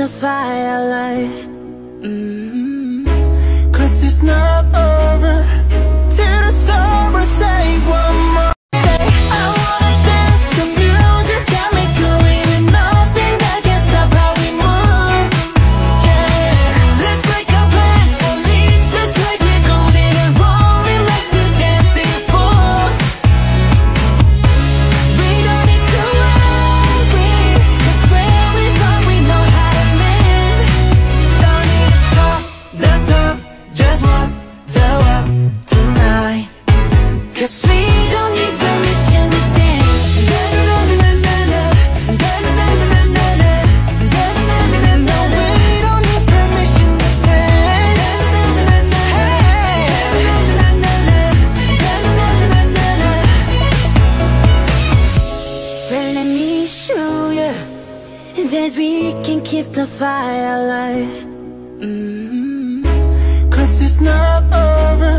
the fire alive. Cause it's not over till the summer say one more. I wanna dance, the music's got me going, and nothing that can stop how we move. Yeah, let's break our plans and leave just like we're golden and rolling like we're dancing fools. We don't need to worry, cause when we fall we know how to mend. Don't need to talk the talk, just walk the walk tonight. Cause we don't need permission to dance. No, we don't need permission to dance. Well, let me show you that we can keep the fire alive. Cause it's not over